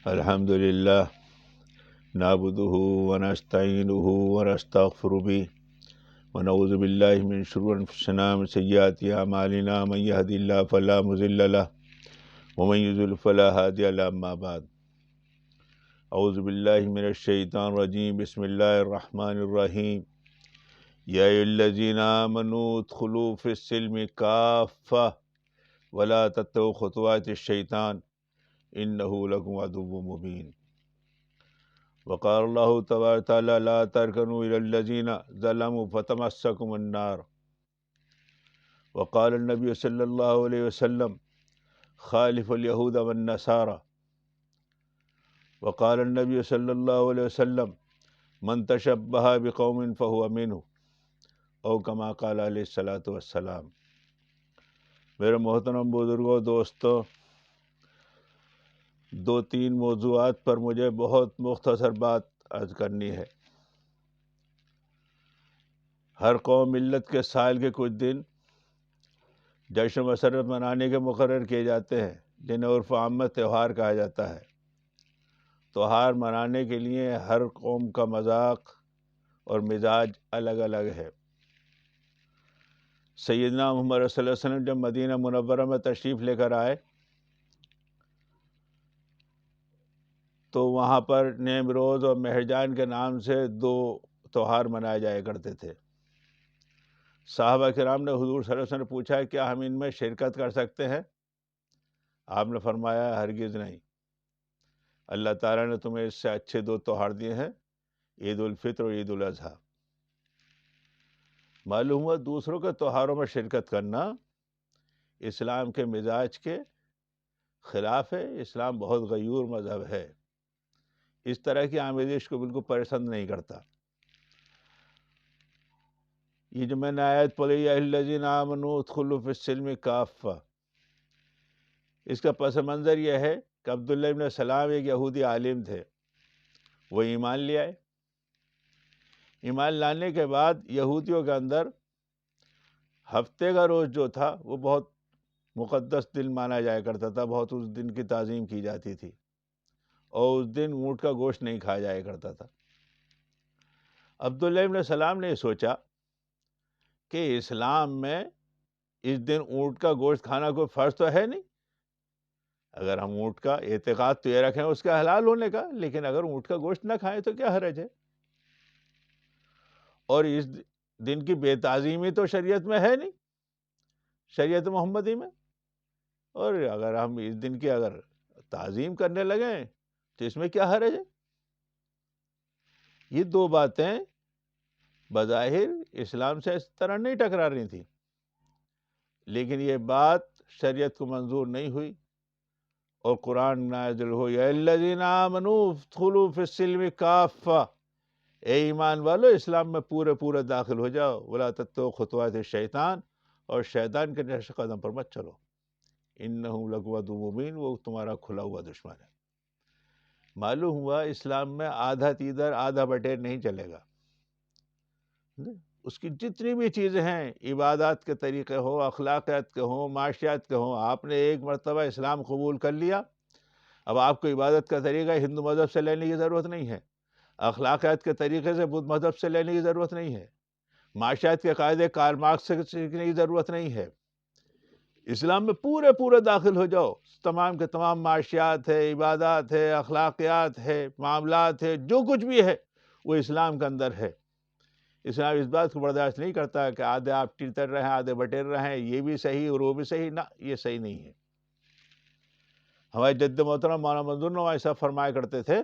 الحمد لله نعبده ونستعينه ونستغفر به ونعوذ بالله من شرور أنفسنا ومن سيئات أعمالنا من يهد الله فلا مضل له ومن يضلل فلا هادي له. أما بعد أعوذ بالله من الشيطان الرجيم. بسم الله الرحمن الرحيم. يا أيها الذين آمنوا ادخلوا في السلم كافة ولا تتبعوا خطوات الشيطان إنه لكم عدو مبين. وقال الله تبارك وتعالى لا تركنوا إلى الذين ظلموا فتمسكم النار. وقال النبي صلى الله عليه وسلم خالف اليهود والنصارى. وقال النبي صلى الله عليه وسلم من تشبه بقوم فهو منه او كما قال علیہ الصلوۃ والسلام. میرے محترم بزرگوں، دوستوں، دو تین موضوعات پر مجھے بہت مختصر بات عرض کرنی ہے. ہر قوم ملت کے سال کے کچھ دن جشن و مسرت منانے کے مقرر کیے جاتے ہیں، جنہیں عرف عام میں تہوار کہا جاتا ہے. تہوار منانے کے لیے ہر قوم کا مذاق اور مزاج الگ الگ ہے. سیدنا محمد صلی اللہ علیہ وسلم جب مدینہ منورہ میں تشریف لے کر آئے تو وہاں پر نیمروز اور مہرجان کے نام سے دو تہوار منائے جایا کرتے تھے. صحابہ کرام نے حضور صلی اللہ علیہ وسلم سے پوچھا کیا ہم ان میں شرکت کر سکتے ہیں؟ آپ نے فرمایا ہرگز نہیں. اللہ تعالیٰ نے تمہیں اس سے اچھے دو تہوار دیے ہیں، عید الفطر اور عید الاضحیٰ. معلوم ہوا دوسروں کے تہواروں میں شرکت کرنا اسلام کے مزاج کے خلاف ہے. اسلام بہت غیور مذہب ہے، اس طرح کی آمیزش کو بالکل پسند نہیں کرتا. یہ جو میں نے آیت پڑھی یا الذین آمنوا ادخلوا فی السلم کافہ، اس کا پس منظر یہ ہے کہ عبداللہ ابن سلام ایک یہودی عالم تھے. وہ ایمان لے آئے. ایمان لانے کے بعد یہودیوں کے اندر ہفتے کا روز جو تھا وہ بہت مقدس دن مانا جایا کرتا تھا، بہت اس دن کی تعظیم کی جاتی تھی، اور اس دن اونٹ کا گوشت نہیں کھایا جایا کرتا تھا. عبداللہ ابن سلام نے یہ سوچا کہ اسلام میں اس دن اونٹ کا گوشت کھانا کوئی فرض تو ہے نہیں. اگر ہم اونٹ کا اعتقاد تو یہ رکھیں اس کا حلال ہونے کا، لیکن اگر اونٹ کا گوشت نہ کھائیں تو کیا حرج ہے؟ اور اس دن کی بے تعظیمی تو شریعت میں ہے نہیں، شریعت محمدی میں. اور اگر ہم اس دن کی اگر تعظیم کرنے لگیں تو اس میں کیا حرج ہے؟ یہ دو باتیں بظاہر اسلام سے اس طرح نہیں ٹکرا رہی تھیں، لیکن یہ بات شریعت کو منظور نہیں ہوئی اور قرآن نازل ہو یا الذین آمنوا ادخلوا فی السلم کافہ، اے ایمان والو اسلام میں پورے داخل ہو جاؤ. ولا تتبعوا خطوات الشیطان، اور شیطان کے نقش قدم پر مت چلو. انہ لکم عدو مبین، وہ تمہارا کھلا ہوا دشمن ہے. معلوم ہوا اسلام میں آدھا تیدر آدھا بٹیر نہیں چلے گا. اس کی جتنی بھی چیزیں ہیں، عبادات کے طریقے ہوں، اخلاقیات کے ہوں، معاشیات کے ہوں، آپ نے ایک مرتبہ اسلام قبول کر لیا، اب آپ کو عبادت کا طریقہ ہندو مذہب سے لینے کی ضرورت نہیں ہے، اخلاقیات کے طریقے سے بدھ مذہب سے لینے کی ضرورت نہیں ہے، معاشیات کے قاعدے کارل مارکس سے سیکھنے کی ضرورت نہیں ہے. اسلام میں پورے داخل ہو جاؤ. تمام کے تمام معاشیات ہے، عبادات ہے، اخلاقیات ہے، معاملات ہے، جو کچھ بھی ہے وہ اسلام کے اندر ہے. اسلام اس بات کو برداشت نہیں کرتا کہ آدھے آپ ٹیٹر رہے ہیں، آدھے بٹیر رہے ہیں، یہ بھی صحیح اور وہ بھی صحیح. نہ، یہ صحیح نہیں ہے. ہمارے جد محترم مولانا منظور نواز صاحب فرمایا کرتے تھے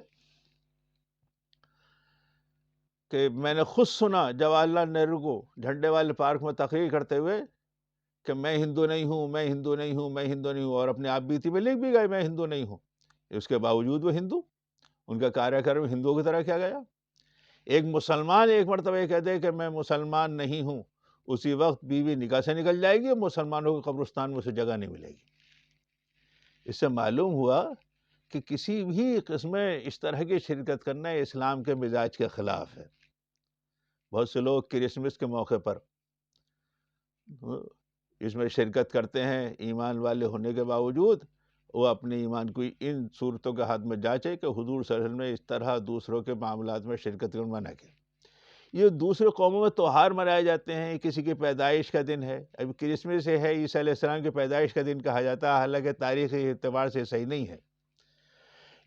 کہ میں نے خود سنا جواہر لال نہرو کو جھنڈے والے پارک میں تقریر کرتے ہوئے کہ میں ہندو نہیں ہوں، میں ہندو نہیں ہوں، میں ہندو نہیں ہوں، اور اپنے آپ بیتی میں لکھ بھی گئے میں ہندو نہیں ہوں. اس کے باوجود وہ ہندو، ان کا کاریہ کرم ہندوؤں کی طرح کیا گیا. ایک مسلمان ایک مرتبہ یہ کہہ دے کہ میں مسلمان نہیں ہوں، اسی وقت بیوی نکاح سے نکل جائے گی، مسلمانوں کے قبرستان میں اسے جگہ نہیں ملے گی. اس سے معلوم ہوا کہ کسی بھی قسم میں اس طرح کی شرکت کرنا اسلام کے مزاج کے خلاف ہے. بہت سے لوگ کرسمس کے موقع پر اس میں شرکت کرتے ہیں ایمان والے ہونے کے باوجود، وہ اپنے ایمان کو ان صورتوں کے ہاتھ میں جانچے کہ حضور صلی اللہ علیہ وسلم نے اس طرح دوسروں کے معاملات میں شرکت کو منع کیا۔ یہ دوسرے قوموں میں تہوار منائے جاتے ہیں، کسی کی پیدائش کا دن ہے، ابھی کرسمس ہے، عیسیٰ علیہ السلام کی پیدائش کا دن کہا جاتا ہے، حالانکہ تاریخی اعتبار سے صحیح نہیں ہے،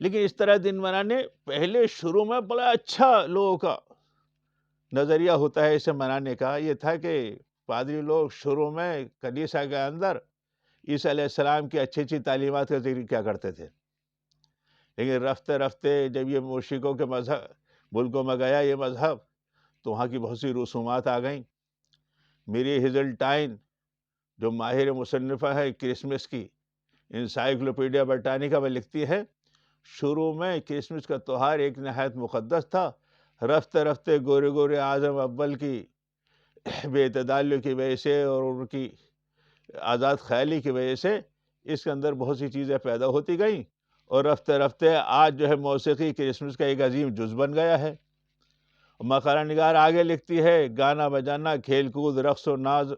لیکن اس طرح دن منانے پہلے شروع میں بڑا اچھا لوگوں کا نظریہ ہوتا ہے اسے منانے کا۔ یہ تھا کہ پادری لوگ شروع میں کلیسا کے اندر عیسیٰ علیہ السلام کی اچھی اچھی تعلیمات کا ذکر کیا کرتے تھے، لیکن رفتے رفتے جب یہ مشرکوں کے ملکوں میں گیا یہ مذہب، تو وہاں کی بہت سی رسومات آ گئیں۔ میری ہیزلٹائن جو ماہر مصنفہ ہے کرسمس کی، انسائکلوپیڈیا برٹانیکا میں لکھتی ہے، شروع میں کرسمس کا تہوار ایک نہایت مقدس تھا، رفتے رفتے گورے اعظم اول کی بے اعتدالیوں کی وجہ سے اور ان کی آزاد خیالی کی وجہ سے اس کے اندر بہت سی چیزیں پیدا ہوتی گئیں، اور رفتے رفتے آج جو ہے موسیقی کرسمس کا ایک عظیم جز بن گیا ہے۔ مقالہ نگار آگے لکھتی ہے، گانا بجانا، کھیل کود، رقص و ناز،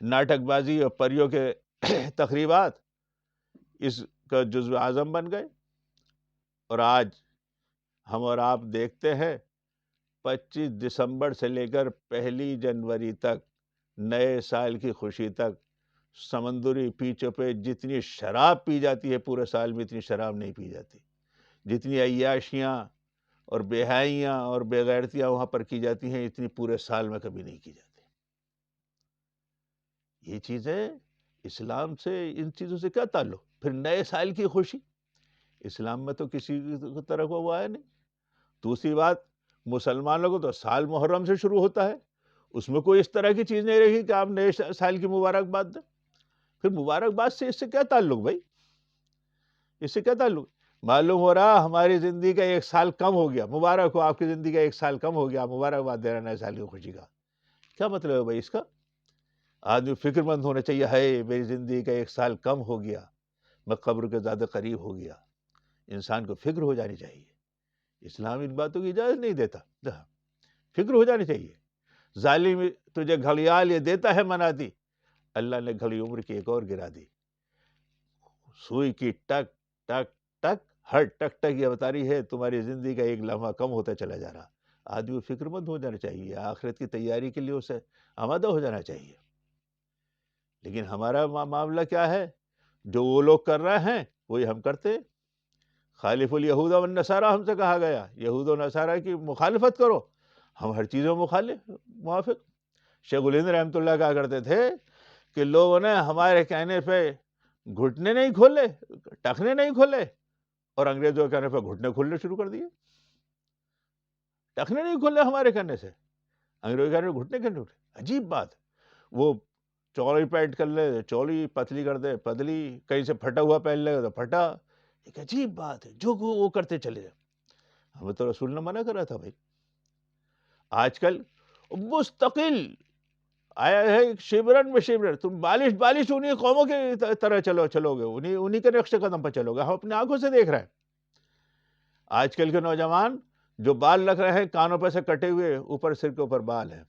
ناٹک بازی اور پریوں کے تقریبات اس کا جزو اعظم بن گئے، اور آج ہم اور آپ دیکھتے ہیں 25 دسمبر سے لے کر 1 جنوری تک، نئے سال کی خوشی تک، سمندری پیچوں پہ جتنی شراب پی جاتی ہے پورے سال میں اتنی شراب نہیں پی جاتی، جتنی عیاشیاں اور بے حیاں اور بے غیرتیاں وہاں پر کی جاتی ہیں اتنی پورے سال میں کبھی نہیں کی جاتی۔ یہ چیزیں اسلام سے، ان چیزوں سے کیا تعلق؟ پھر نئے سال کی خوشی اسلام میں تو کسی طرح کو وہ آیا نہیں۔ دوسری بات، مسلمانوں کو تو سال محرم سے شروع ہوتا ہے، اس میں کوئی اس طرح کی چیز نہیں رہی کہ آپ نئے سال کی مبارکباد دیں۔ پھر مبارکباد سے اس سے کیا تعلق بھائی؟ اس سے کیا تعلق؟ معلوم ہو رہا ہماری زندگی کا 1 سال کم ہو گیا، مبارک ہو آپ کی زندگی کا 1 سال کم ہو گیا، مبارکباد دے رہا نئے سال کی خوشی کا۔ کیا مطلب ہے بھائی اس کا؟ آدمی فکر مند ہونا چاہیے، ہے میری زندگی کا 1 سال کم ہو گیا، میں قبر کے زیادہ قریب ہو گیا، انسان کو فکر ہو جانی چاہیے۔ اسلام ان باتوں کی اجازت نہیں دیتا، فکر ہو جانی چاہیے۔ ظالم تجھے گھڑیال یہ دیتا ہے مناتی، اللہ نے گھڑی عمر کی ایک اور گرا دی۔ سوئی کی ٹک ٹک ٹک، ہر ٹک ٹک یہ بتا رہی ہے تمہاری زندگی کا 1 لمحہ کم ہوتا چلا جا رہا۔ آدمی فکر مند ہو جانا چاہیے، آخرت کی تیاری کے لیے اسے آمادہ ہو جانا چاہیے۔ لیکن ہمارا معاملہ کیا ہے؟ جو وہ لوگ کر رہے ہیں وہی ہم کرتے ہیں۔ خالف الیہود والنصارى ہم سے کہا گیا، یہود و نصارہ کی مخالفت کرو، ہم ہر چیز میں موافق۔ شیخ الہند رحمۃ اللہ کہا کرتے تھے کہ لوگوں نے ہمارے کہنے پہ گھٹنے نہیں کھولے، ٹخنے نہیں کھولے، اور انگریزوں کے کہنے پہ گھٹنے کھولنے شروع کر دیے۔ ٹخنے نہیں کھولے ہمارے کہنے سے، انگریزوں کے کہنے پہ گھٹنے کھولے۔ عجیب بات، وہ چوڑی پینٹ کر لے چوڑی، پتلی کر دے پتلی، کہیں سے پھٹا ہوا پہن لے تو پھٹا۔ ایک عجیب بات ہے، جو وہ کرتے چلے جائے۔ ہمیں تو رسول نے منع کرا تھا بھائی۔ آج کل مستقل آیا ہے شبرن میں شبرن، تم بالش انہی قوموں کی طرح چلو گے، انہی کے نقش قدم پر چلو گے۔ ہم اپنے آنکھوں سے دیکھ رہے ہیں آج کل کے نوجوان جو بال رکھ رہے ہیں کانوں پہ سے کٹے ہوئے، اوپر سر کے اوپر بال ہیں۔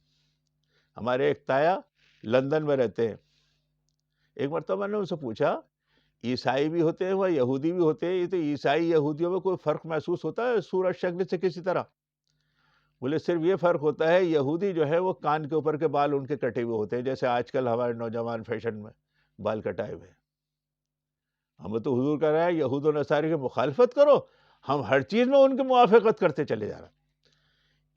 ہمارے ایک تایا لندن میں رہتے ہیں، ایک مرتبہ میں نے ان سے پوچھا عیسائی بھی ہوتے ہیں وہ یہودی بھی ہوتے ہیں، یہ تو عیسائی یہودیوں میں کوئی فرق محسوس ہوتا ہے صورت شکل سے کسی طرح؟ بولے صرف یہ فرق ہوتا ہے یہودی جو ہے وہ کان کے اوپر کے بال ان کے کٹے ہوئے ہوتے ہیں، جیسے آج کل ہمارے نوجوان فیشن میں بال کٹائے ہوئے۔ ہمیں تو حضور کہہ رہا ہے یہود و نصارے کی مخالفت کرو، ہم ہر چیز میں ان کی موافقت کرتے چلے جا رہے ہیں۔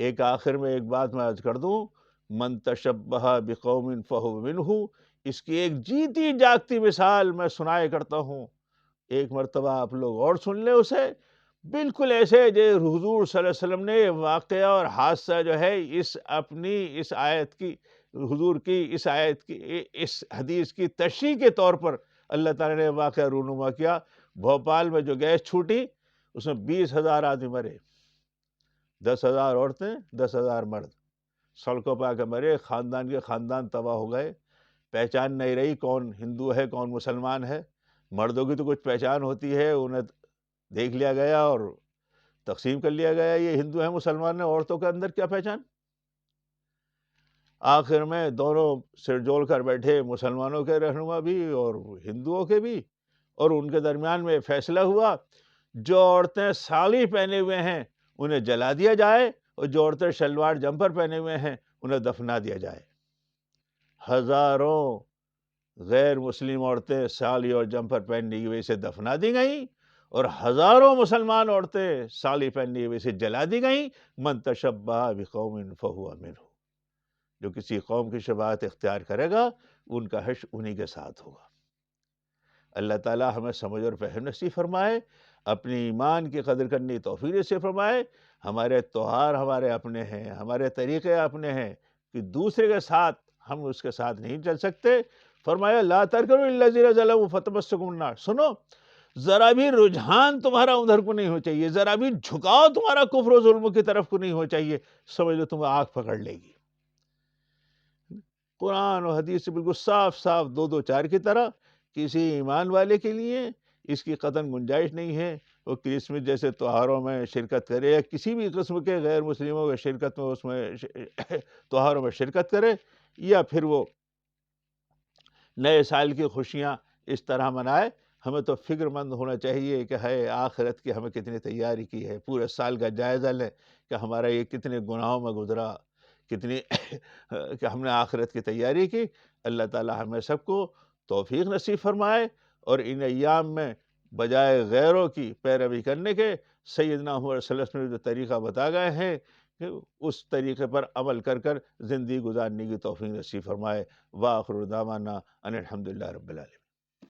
ایک آخر میں ایک بات میں عرض کر دوں، من تشبہ بقوم فہو منہ، اس کی ایک جیتی جاگتی مثال میں سنائے کرتا ہوں، ایک مرتبہ آپ لوگ اور سن لیں اسے۔ بالکل ایسے جو حضور صلی اللہ علیہ وسلم نے واقعہ اور حادثہ جو ہے اس آیت کی، حضور کی اس آیت کی، اس حدیث کی تشریح کے طور پر اللہ تعالیٰ نے واقعہ رونما کیا۔ بھوپال میں جو گیس چھوٹی اس میں 20,000 آدمی مرے، 10,000 عورتیں، 10,000 مرد سڑکوں پہ آ کے مرے، خاندان کے خاندان تباہ ہو گئے، پہچان نہیں رہی کون ہندو ہے کون مسلمان ہے۔ مردوں کی تو کچھ پہچان ہوتی ہے، انہیں دیکھ لیا گیا اور تقسیم کر لیا گیا یہ ہندو ہیں مسلمان ہیں، عورتوں کے اندر کیا پہچان؟ آخر میں دونوں سر جوڑ کر بیٹھے، مسلمانوں کے رہنما بھی اور ہندوؤں کے بھی، اور ان کے درمیان میں فیصلہ ہوا جو عورتیں ساڑی پہنے ہوئے ہیں انہیں جلا دیا جائے اور جو عورتیں شلوار جمپر پہنے ہوئے ہیں انہیں دفنا دیا جائے۔ ہزاروں غیر مسلم عورتیں ساڑی اور جمپر پہننے کی وجہ سے دفنا دی گئیں اور ہزاروں مسلمان عورتیں ساڑی پہننے کی وجہ سے جلا دی گئیں۔ من تشبہ بقوم فہو منہ، جو کسی قوم کی شباہت اختیار کرے گا ان کا حشر انہی کے ساتھ ہوگا۔ اللہ تعالیٰ ہمیں سمجھ اور فہم نصیب فرمائے، اپنی ایمان کی قدر کرنے کی توفیق نصیب فرمائے۔ ہمارے تہوار ہمارے اپنے ہیں، ہمارے طریقے اپنے ہیں کہ دوسرے کے ساتھ ہم اس کے ساتھ نہیں چل سکتے۔ فرمایا لا ترکنوا للذین ظلموا فتمسکم النار، سنو ذرا بھی رجحان تمہارا ادھر کو نہیں ہو چاہیے، ذرا بھی جھکاؤ تمہارا کفر و ظلم کی طرف کو نہیں ہو چاہیے، سمجھ لو تمہیں آگ پکڑ لے گی۔ قرآن و حدیث سے بالکل صاف صاف دو دو چار کی طرح کسی ایمان والے کے لیے اس کی قطعاً گنجائش نہیں ہے وہ کرسمس جیسے تہواروں میں شرکت کرے یا کسی بھی قسم کے غیر مسلموں کے شرکت میں اس میں تہواروں میں شرکت کرے، یا پھر وہ نئے سال کی خوشیاں اس طرح منائے۔ ہمیں تو فکر مند ہونا چاہیے کہ ہے آخرت کی ہمیں کتنی تیاری کی ہے، پورے سال کا جائزہ لیں کہ ہمارا یہ کتنے گناہوں میں گزرا، کتنی کہ ہم نے آخرت کی تیاری کی۔ اللہ تعالی ہمیں سب کو توفیق نصیب فرمائے اور ان ایام میں بجائے غیروں کی پیروی کرنے کے سیدنا محمد صلی اللہ علیہ وسلم نے جو طریقہ بتا گئے ہیں کہ اس طریقے پر عمل کر کر زندگی گزارنے کی توفیق نصیب فرمائے۔ وآخر دعوانا ان الحمدللہ رب العالمین۔